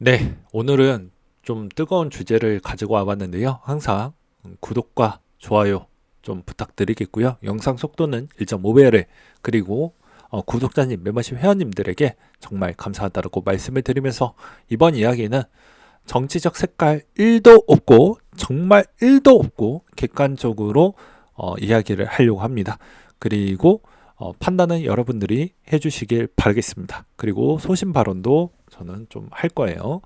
네, 오늘은 좀 뜨거운 주제를 가지고 와봤는데요. 항상 구독과 좋아요 좀 부탁드리겠고요. 영상 속도는 1.5배를 그리고 구독자님, 멤버십 회원님들에게 정말 감사하다고 말씀을 드리면서 이번 이야기는 정치적 색깔 1도 없고 정말 1도 없고 객관적으로 이야기를 하려고 합니다. 그리고 판단은 여러분들이 해주시길 바라겠습니다. 그리고 소신 발언도 저는 좀 할 거예요.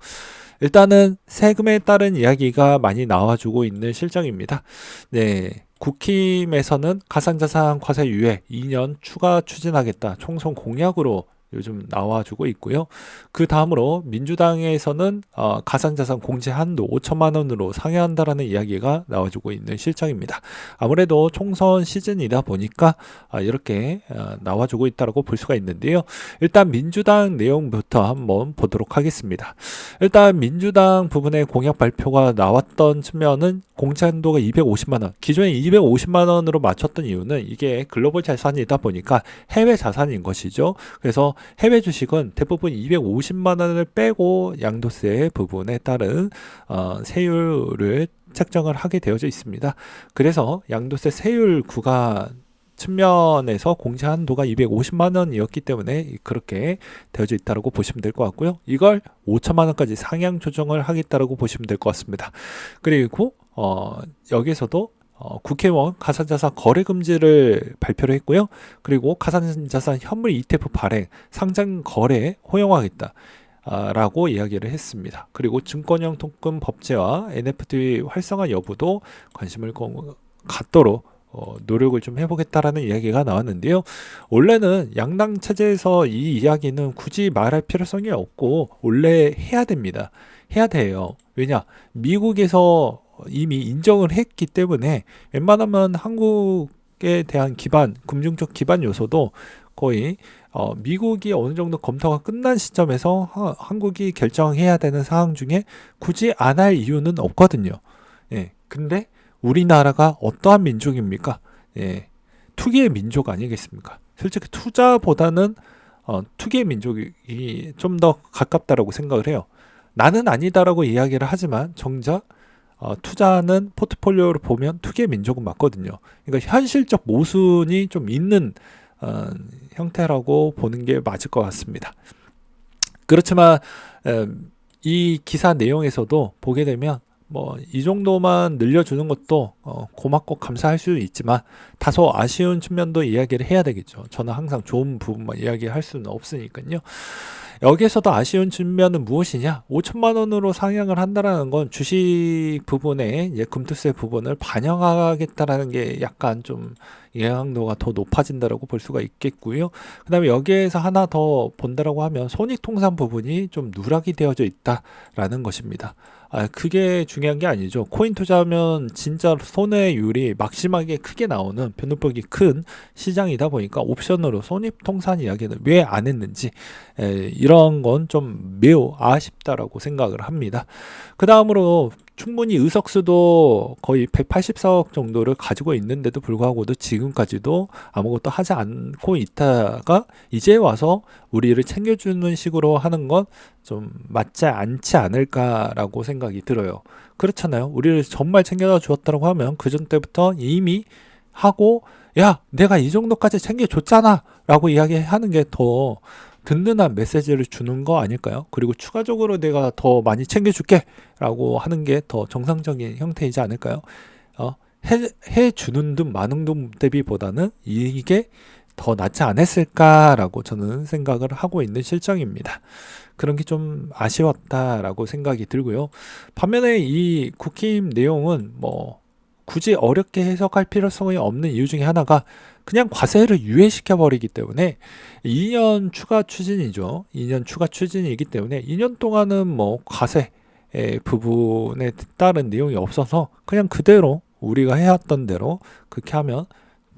일단은 세금에 따른 이야기가 많이 나와주고 있는 실정입니다. 네. 국힘에서는 가상자산 과세 유예 2년 추가 추진하겠다. 총선 공약으로 요즘 나와주고 있고요. 그 다음으로 민주당에서는 가상자산 공제 한도 5천만 원으로 상회한다라는 이야기가 나와주고 있는 실정입니다. 아무래도 총선 시즌이다 보니까 이렇게 나와주고 있다고 볼 수가 있는데요. 일단 민주당 내용부터 한번 보도록 하겠습니다. 일단 민주당 부분의 공약 발표가 나왔던 측면은 공제 한도가 250만 원. 기존에 250만 원으로 맞췄던 이유는 이게 글로벌 자산이다 보니까 해외 자산인 것이죠. 그래서 해외 주식은 대부분 250만 원을 빼고 양도세 부분에 따른 세율을 책정을 하게 되어져 있습니다. 그래서 양도세 세율 구간 측면에서 공제 한도가 250만 원이었기 때문에 그렇게 되어져 있다고 보시면 될 것 같고요. 이걸 5천만 원까지 상향 조정을 하겠다고 보시면 될 것 같습니다. 그리고 여기서도 국회의원 가상자산 거래 금지를 발표를 했고요. 그리고 가상자산 현물 ETF 발행, 상장 거래 허용하겠다. 라고 이야기를 했습니다. 그리고 증권형 토큰 법제와 NFT 활성화 여부도 관심을 갖도록 노력을 좀 해보겠다라는 이야기가 나왔는데요. 원래는 양당 체제에서 이 이야기는 굳이 말할 필요성이 없고 원래 해야 됩니다. 해야 돼요. 왜냐? 미국에서 이미 인정을 했기 때문에 웬만하면 한국에 대한 기반, 금융적 기반 요소도 거의 미국이 어느 정도 검토가 끝난 시점에서 한국이 결정해야 되는 사항 중에 굳이 안 할 이유는 없거든요. 예. 근데 우리나라가 어떠한 민족입니까? 예. 투기의 민족 아니겠습니까? 솔직히 투자보다는 투기의 민족이 좀 더 가깝다라고 생각을 해요. 나는 아니다라고 이야기를 하지만 정작 투자는 포트폴리오를 보면 투기의 민족은 맞거든요. 그러니까 현실적 모순이 좀 있는 형태라고 보는 게 맞을 것 같습니다. 그렇지만 이 기사 내용에서도 보게 되면 뭐 이 정도만 늘려주는 것도 고맙고 감사할 수 있지만 다소 아쉬운 측면도 이야기를 해야 되겠죠. 저는 항상 좋은 부분만 이야기할 수는 없으니까요. 여기에서도 아쉬운 측면은 무엇이냐? 5천만 원으로 상향을 한다라는 건 주식 부분에 이제 금투세 부분을 반영하겠다라는 게 약간 좀 영향도가 더 높아진다라고 볼 수가 있겠고요. 그다음에 여기에서 하나 더 본다라고 하면 손익통산 부분이 좀 누락이 되어져 있다라는 것입니다. 그게 중요한 게 아니죠. 코인 투자하면 진짜 손해율이 막심하게 크게 나오는 변동폭이 큰 시장이다 보니까 옵션으로 손익통산 이야기는 왜 안 했는지 이런 건 좀 매우 아쉽다라고 생각을 합니다. 그 다음으로 충분히 의석수도 거의 184억 정도를 가지고 있는데도 불구하고도 지금까지도 아무것도 하지 않고 있다가 이제 와서 우리를 챙겨주는 식으로 하는 건 좀 맞지 않지 않을까라고 생각이 들어요. 그렇잖아요. 우리를 정말 챙겨다 주었다고 하면 그전 때부터 이미 하고 야 내가 이 정도까지 챙겨줬잖아 라고 이야기하는 게 더 든든한 메시지를 주는 거 아닐까요? 그리고 추가적으로 내가 더 많이 챙겨줄게 라고 하는 게 더 정상적인 형태이지 않을까요? 해주는 듯 마는 듯 대비보다는 이게 더 낫지 않았을까라고 저는 생각을 하고 있는 실정입니다. 그런 게 좀 아쉬웠다라고 생각이 들고요. 반면에 이 국힘 내용은 뭐 굳이 어렵게 해석할 필요성이 없는 이유 중에 하나가 그냥 과세를 유예시켜 버리기 때문에 2년 추가 추진이죠. 2년 추가 추진이기 때문에 2년 동안은 뭐 과세 부분에 따른 내용이 없어서 그냥 그대로 우리가 해왔던 대로 그렇게 하면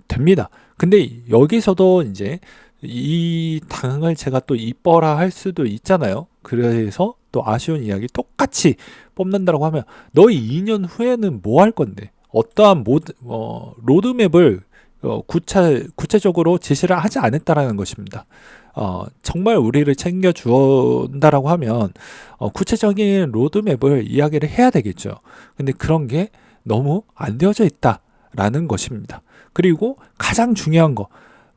됩니다. 근데 여기서도 이제 이 당을 제가 또 이뻐라 할 수도 있잖아요. 그래서 또 아쉬운 이야기 똑같이 뽑는다고 하면 너희 2년 후에는 뭐 할 건데 어떠한 로드맵을 구체적으로 지시를 하지 않았다라는 것입니다. 정말 우리를 챙겨준다라고 하면 구체적인 로드맵을 이야기를 해야 되겠죠. 근데 그런 게 너무 안 되어져 있다라는 것입니다. 그리고 가장 중요한 거,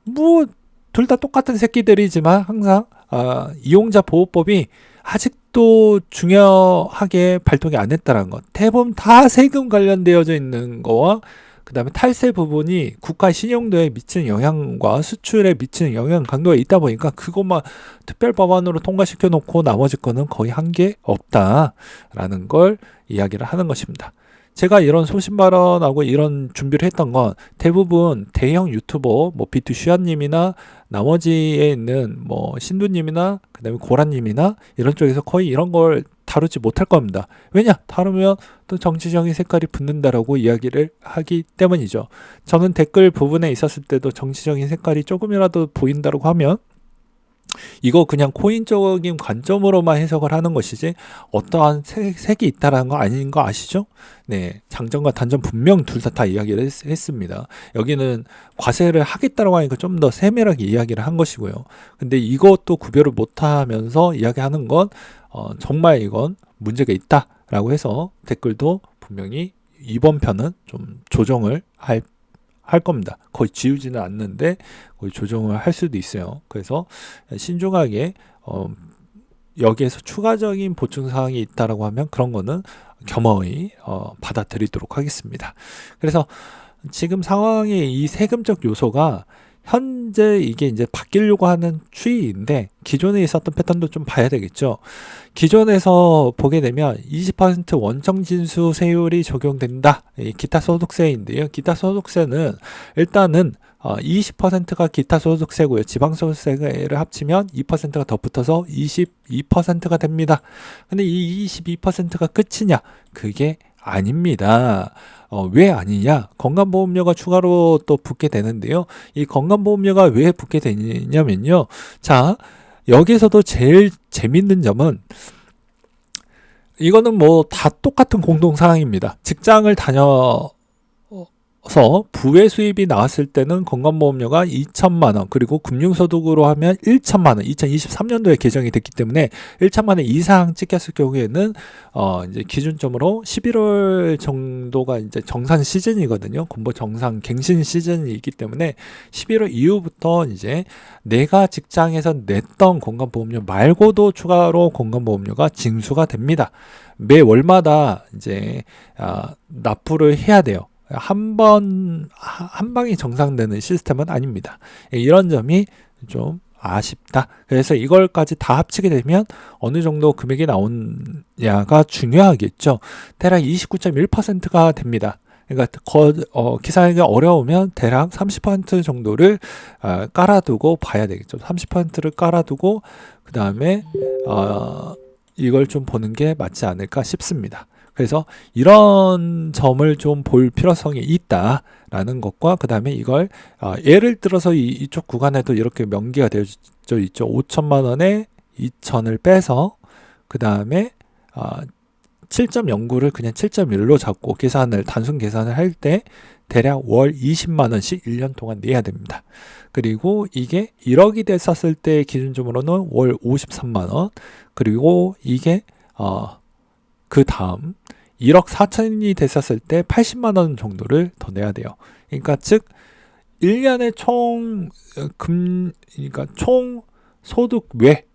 뭐 둘 다 똑같은 새끼들이지만 항상 이용자 보호법이 아직도 중요하게 발동이 안 했다는 것. 대부분 다 세금 관련되어져 있는 거와 그 다음에 탈세 부분이 국가 신용도에 미치는 영향과 수출에 미치는 영향 강도가 있다 보니까 그것만 특별 법안으로 통과시켜 놓고 나머지 거는 거의 한 게 없다라는 걸 이야기를 하는 것입니다. 제가 이런 소신 발언하고 이런 준비를 했던 건 대부분 대형 유튜버 뭐 비투슈아님이나 나머지에 있는 뭐 신두님이나 그 다음에 고라님이나 이런 쪽에서 거의 이런 걸 다루지 못할 겁니다. 왜냐? 다루면 또 정치적인 색깔이 붙는다라고 이야기를 하기 때문이죠. 저는 댓글 부분에 있었을 때도 정치적인 색깔이 조금이라도 보인다고 하면 이거 그냥 코인적인 관점으로만 해석을 하는 것이지 어떠한 색이 있다라는 거 아닌 거 아시죠? 네, 장점과 단점 분명 둘 다 이야기를 했습니다. 여기는 과세를 하겠다라고 하니까 좀 더 세밀하게 이야기를 한 것이고요. 근데 이것도 구별을 못하면서 이야기하는 건 정말 이건 문제가 있다라고 해서 댓글도 분명히 이번 편은 좀 조정을 할 겁니다. 거의 지우지는 않는데 거의 조정을 할 수도 있어요. 그래서 신중하게 여기에서 추가적인 보충사항이 있다라고 하면 그런 거는 겸허히 받아들이도록 하겠습니다. 그래서 지금 상황의 이 세금적 요소가 현재 이게 이제 바뀌려고 하는 추이인데 기존에 있었던 패턴도 좀 봐야 되겠죠. 기존에서 보게 되면 20% 원청진수 세율이 적용된다. 기타 소득세인데요. 기타 소득세는 일단은 20%가 기타 소득세고요. 지방소득세를 합치면 2%가 더 붙어서 22%가 됩니다. 근데 이 22%가 끝이냐? 그게 아닙니다. 왜 아니냐? 건강보험료가 추가로 또 붙게 되는데요. 이 건강보험료가 왜 붙게 되냐면요. 자, 여기서도 제일 재밌는 점은 이거는 뭐 다 똑같은 공동사항입니다. 직장을 다녀서 부의 수입이 나왔을 때는 건강보험료가 2천만 원, 그리고 금융소득으로 하면 1천만 원, 2023년도에 개정이 됐기 때문에 1천만 원 이상 찍혔을 경우에는 이제 기준점으로 11월 정도가 이제 정산 시즌이거든요. 군보 정상 갱신 시즌이 있기 때문에 11월 이후부터 이제 내가 직장에서 냈던 건강보험료 말고도 추가로 건강보험료가 징수가 됩니다. 매 월마다 이제 납부를 해야 돼요. 한 방이 정상되는 시스템은 아닙니다. 이런 점이 좀 아쉽다. 그래서 이걸까지 다 합치게 되면 어느 정도 금액이 나오냐가 중요하겠죠. 대략 29.1%가 됩니다. 그러니까 계산하기가 어려우면 대략 30% 정도를 깔아두고 봐야 되겠죠. 30%를 깔아두고 그 다음에 이걸 좀 보는 게 맞지 않을까 싶습니다. 그래서 이런 점을 좀 볼 필요성이 있다라는 것과 그 다음에 이걸 예를 들어서 이쪽 구간에도 이렇게 명기가 되어져 있죠. 5천만 원에 2천을 빼서 그 다음에 7.09를 그냥 7.1로 잡고 단순 계산을 할 때 대략 월 20만 원씩 1년 동안 내야 됩니다. 그리고 이게 1억이 됐었을 때 기준점으로는 월 53만 원, 그리고 이게 그 다음 1억 4천이 됐었을 때 80만 원 정도를 더 내야 돼요. 그러니까 즉 1년에 그러니까 총 소득 외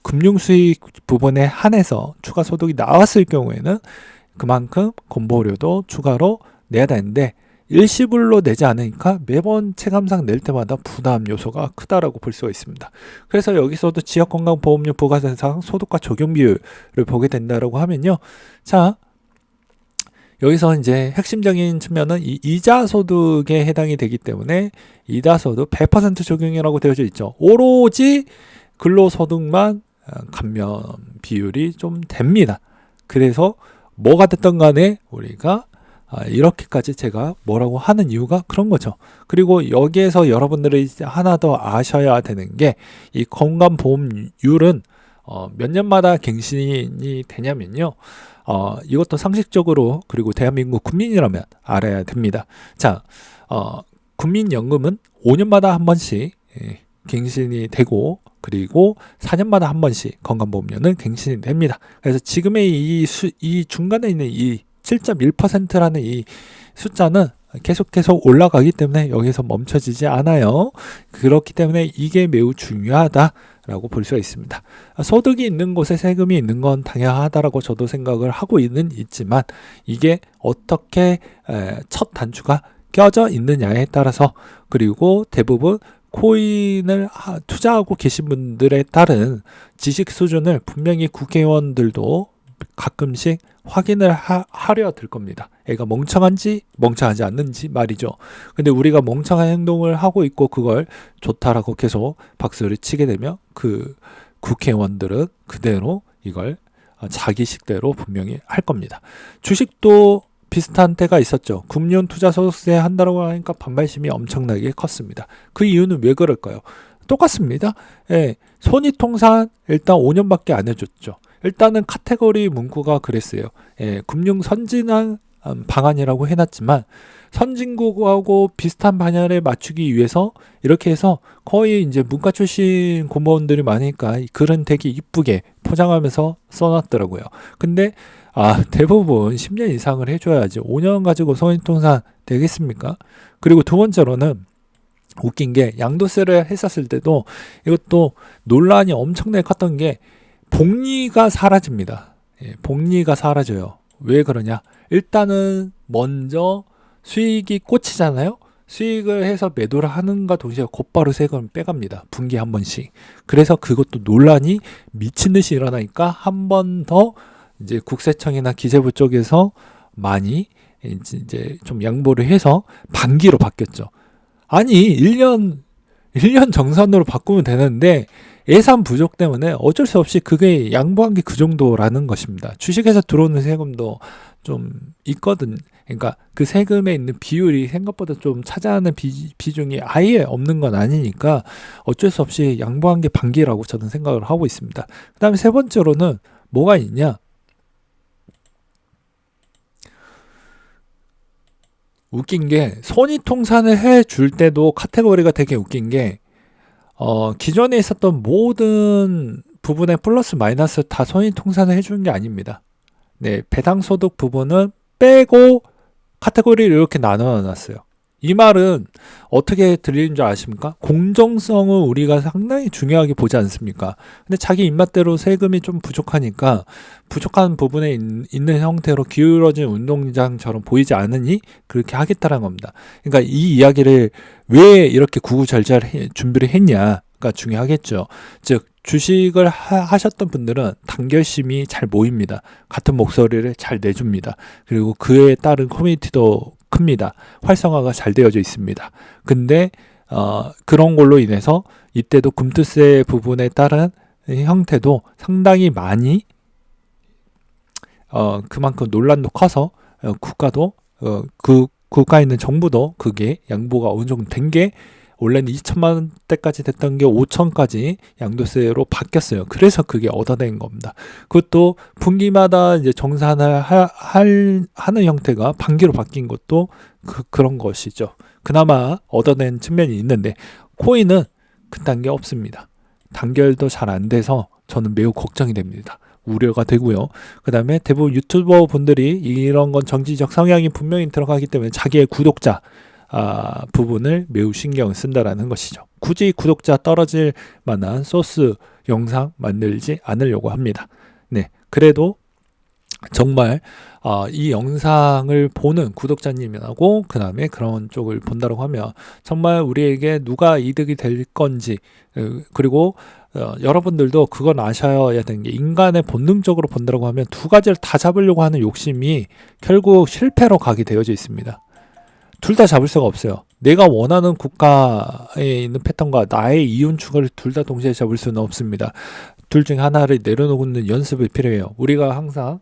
금융 수익 부분에 한해서 추가 소득이 나왔을 경우에는 그만큼 건보료도 추가로 내야 되는데 일시불로 내지 않으니까 매번 체감상 낼 때마다 부담 요소가 크다라고 볼 수가 있습니다. 그래서 여기서도 지역건강보험료 부가세상 소득과 적용 비율을 보게 된다라고 하면요. 자, 여기서 이제 핵심적인 측면은 이 이자 소득에 해당이 되기 때문에 이자 소득 100% 적용이라고 되어져 있죠. 오로지 근로소득만 감면 비율이 좀 됩니다. 그래서 뭐가 됐든 간에 우리가 이렇게까지 제가 뭐라고 하는 이유가 그런 거죠. 그리고 여기에서 여러분들이 하나 더 아셔야 되는 게 이 건강보험률은 몇 년마다 갱신이 되냐면요. 이것도 상식적으로 그리고 대한민국 국민이라면 알아야 됩니다. 자, 국민연금은 5년마다 한 번씩 갱신이 되고, 그리고 4년마다 한 번씩 건강보험료는 갱신이 됩니다. 그래서 지금의 이 중간에 있는 이 7.1%라는 이 숫자는 계속 올라가기 때문에 여기서 멈춰지지 않아요. 그렇기 때문에 이게 매우 중요하다라고 볼 수가 있습니다. 소득이 있는 곳에 세금이 있는 건 당연하다라고 저도 생각을 하고 있지만, 이게 어떻게 첫 단추가 껴져 있느냐에 따라서, 그리고 대부분 코인을 투자하고 계신 분들에 따른 지식 수준을 분명히 국회의원들도 가끔씩 확인을 하려 들 겁니다. 애가 멍청한지 멍청하지 않는지 말이죠. 근데 우리가 멍청한 행동을 하고 있고 그걸 좋다라고 계속 박수를 치게 되면 그 국회의원들은 그대로 이걸 자기 식대로 분명히 할 겁니다. 주식도 비슷한 때가 있었죠. 금융투자소득세 한다고 하니까 반발심이 엄청나게 컸습니다. 그 이유는 왜 그럴까요? 똑같습니다. 손익통산 일단 5년밖에 안 해줬죠. 일단은 카테고리 문구가 그랬어요. 금융 선진화 방안이라고 해놨지만, 선진국하고 비슷한 방향에 맞추기 위해서 이렇게 해서 거의 이제 문과 출신 공무원들이 많으니까 글은 되게 이쁘게 포장하면서 써놨더라고요. 근데 대부분 10년 이상을 해줘야지 5년 가지고 손익통산 되겠습니까? 그리고 두 번째로는 웃긴 게, 양도세를 했었을 때도 이것도 논란이 엄청나게 컸던 게, 복리가 사라집니다. 복리가 사라져요. 왜 그러냐? 일단은 먼저 수익이 꽂히잖아요. 수익을 해서 매도를 하는가 동시에 곧바로 세금을 빼갑니다. 분기에 한 번씩. 그래서 그것도 논란이 미친 듯이 일어나니까 한 번 더 이제 국세청이나 기재부 쪽에서 많이 이제 좀 양보를 해서 반기로 바뀌었죠. 아니, 1년 정산으로 바꾸면 되는데 예산 부족 때문에 어쩔 수 없이 그게 양보한 게 그 정도라는 것입니다. 주식에서 들어오는 세금도 좀 있거든. 그러니까 그 세금에 있는 비율이 생각보다 좀 차지하는 비중이 아예 없는 건 아니니까 어쩔 수 없이 양보한 게 반기라고 저는 생각을 하고 있습니다. 그 다음에 세 번째로는 뭐가 있냐? 웃긴 게, 손익통산을 해줄 때도 카테고리가 되게 웃긴 게, 기존에 있었던 모든 부분의 플러스 마이너스 다 손익통산을 해주는 게 아닙니다. 배당소득 부분은 빼고 카테고리를 이렇게 나눠놨어요. 이 말은 어떻게 들리는 줄 아십니까? 공정성을 우리가 상당히 중요하게 보지 않습니까? 근데 자기 입맛대로 세금이 좀 부족하니까 부족한 부분에 있는 형태로 기울어진 운동장처럼 보이지 않으니 그렇게 하겠다는 겁니다. 그러니까 이 이야기를 왜 이렇게 구구절절 준비를 했냐가 중요하겠죠. 즉, 주식을 하셨던 분들은 단결심이 잘 모입니다. 같은 목소리를 잘 내줍니다. 그리고 그에 따른 커뮤니티도 큽니다. 활성화가 잘 되어져 있습니다. 근데 그런 걸로 인해서 이때도 금투세 부분에 따른 형태도 상당히 많이 그만큼 논란도 커서 국가도 그 국가에 있는 정부도 그게 양보가 어느 정도 된 게, 원래는 2천만 원대까지 됐던 게 5천까지 양도세로 바뀌었어요. 그래서 그게 얻어낸 겁니다. 그것도 분기마다 이제 정산을 하는 형태가 반기로 바뀐 것도 그런 것이죠. 그나마 얻어낸 측면이 있는데, 코인은 그딴 게 없습니다. 단결도 잘 안 돼서 저는 매우 걱정이 됩니다. 우려가 되고요. 그 다음에 대부분 유튜버 분들이 이런 건 정치적 성향이 분명히 들어가기 때문에 자기의 구독자 부분을 매우 신경을 쓴다라는 것이죠. 굳이 구독자 떨어질 만한 소스 영상 만들지 않으려고 합니다. 그래도 정말 이 영상을 보는 구독자님하고 그 다음에 그런 쪽을 본다고 하면 정말 우리에게 누가 이득이 될 건지, 그리고 여러분들도 그건 아셔야 되는 게, 인간의 본능적으로 본다고 하면 두 가지를 다 잡으려고 하는 욕심이 결국 실패로 가게 되어져 있습니다. 둘 다 잡을 수가 없어요. 내가 원하는 국가에 있는 패턴과 나의 이윤축을 둘 다 동시에 잡을 수는 없습니다. 둘 중 하나를 내려놓는 연습이 필요해요. 우리가 항상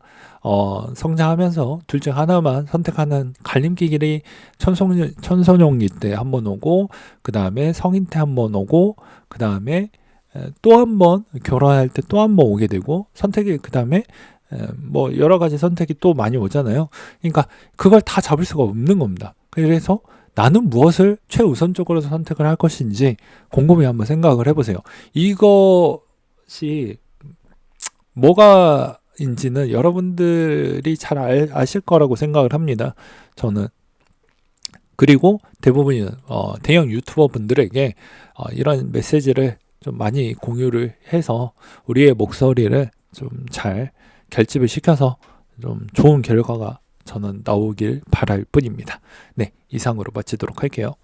성장하면서 둘 중 하나만 선택하는 갈림길이 천소년기 때 한 번 오고, 그 다음에 성인 때 한 번 오고, 그 다음에 또 한 번 결혼할 때 또 한 번 오게 되고, 선택이 그 다음에 뭐 여러 가지 선택이 또 많이 오잖아요. 그러니까 그걸 다 잡을 수가 없는 겁니다. 그래서 나는 무엇을 최우선적으로 선택을 할 것인지 곰곰이 한번 생각을 해보세요. 이것이 뭐가인지는 여러분들이 잘 아실 거라고 생각을 합니다. 저는. 그리고 대부분 대형 유튜버 분들에게 이런 메시지를 좀 많이 공유를 해서 우리의 목소리를 좀 잘 결집을 시켜서 좀 좋은 결과가 저는 나오길 바랄 뿐입니다. 네, 이상으로 마치도록 할게요.